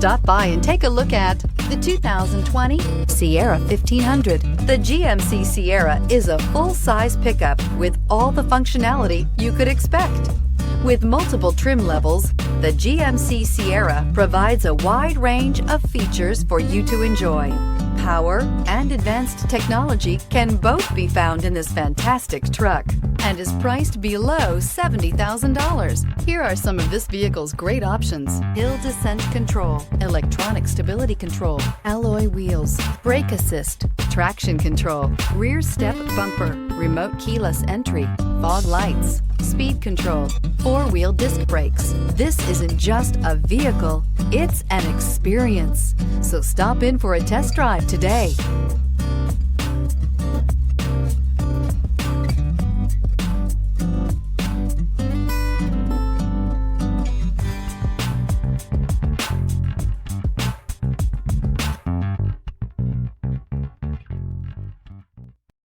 Stop by and take a look at the 2020 Sierra 1500. The GMC Sierra is a full-size pickup with all the functionality you could expect. With multiple trim levels, the GMC Sierra provides a wide range of features for you to enjoy. Power and advanced technology can both be found in this fantastic truck and is priced below $70,000. Here are some of this vehicle's great options: hill descent control, electronic stability control, alloy wheels, brake assist, traction control, rear step bumper, remote keyless entry, fog lights, speed control, four-wheel disc brakes. This isn't just a vehicle, it's an experience. So stop in for a test drive today.